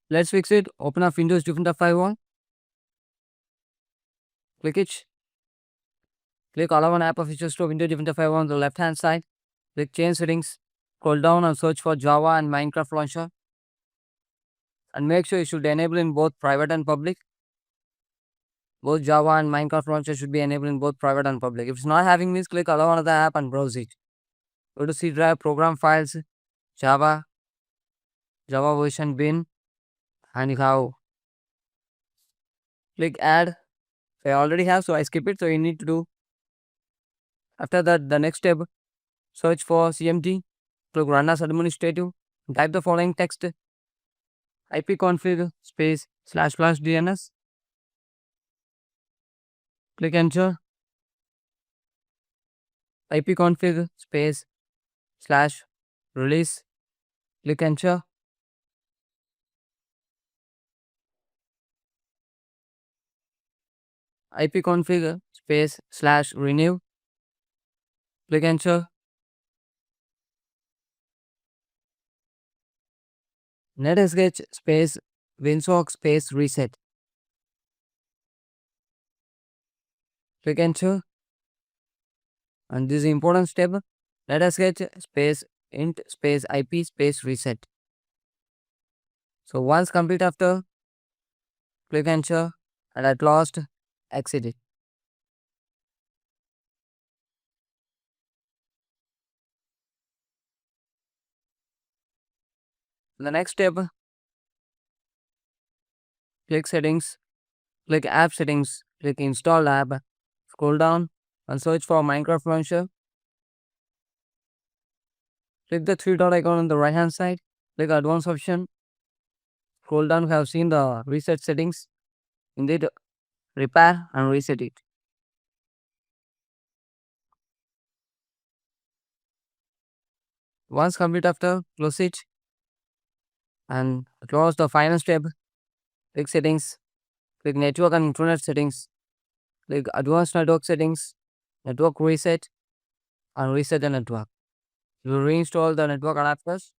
Let's fix it. Open up Windows Defender 5.1. Click it. Click Allow an app of features to Windows Defender 5.1 on the left hand side. Click Change Settings. Scroll down and search for Java and Minecraft Launcher. And make sure you should enable in both private and public. Both Java and Minecraft Launcher should be enabled in both private and public. If it's not having this, click Allow another app and browse it. Go to C drive, Program Files, Java, Java version bin, and you have click Add. So I already have, so I skip it. So you need to do. After that, the next step, search for CMD. Click Run as administrative. Type the following text: ipconfig space / DNS. Click Enter. ipconfig space / release. Click Enter. ipconfig space / renew. Click Enter. NetSH space winsock space reset. Click Enter. And this is important step. NetSH space int space IP space reset. So once complete after, click Enter, and at last exit it. The next step, click Settings, click App Settings, click Install App, scroll down and search for Minecraft Launcher. Click the three dot icon on the right hand side, click Advanced option, scroll down. We have seen the reset settings. Indeed, repair and reset it. Once complete after, close it and close the final step. Click Settings, click Network and Internet Settings, click Advanced Network Settings, Network Reset, and reset the network. You will reinstall the network adapters.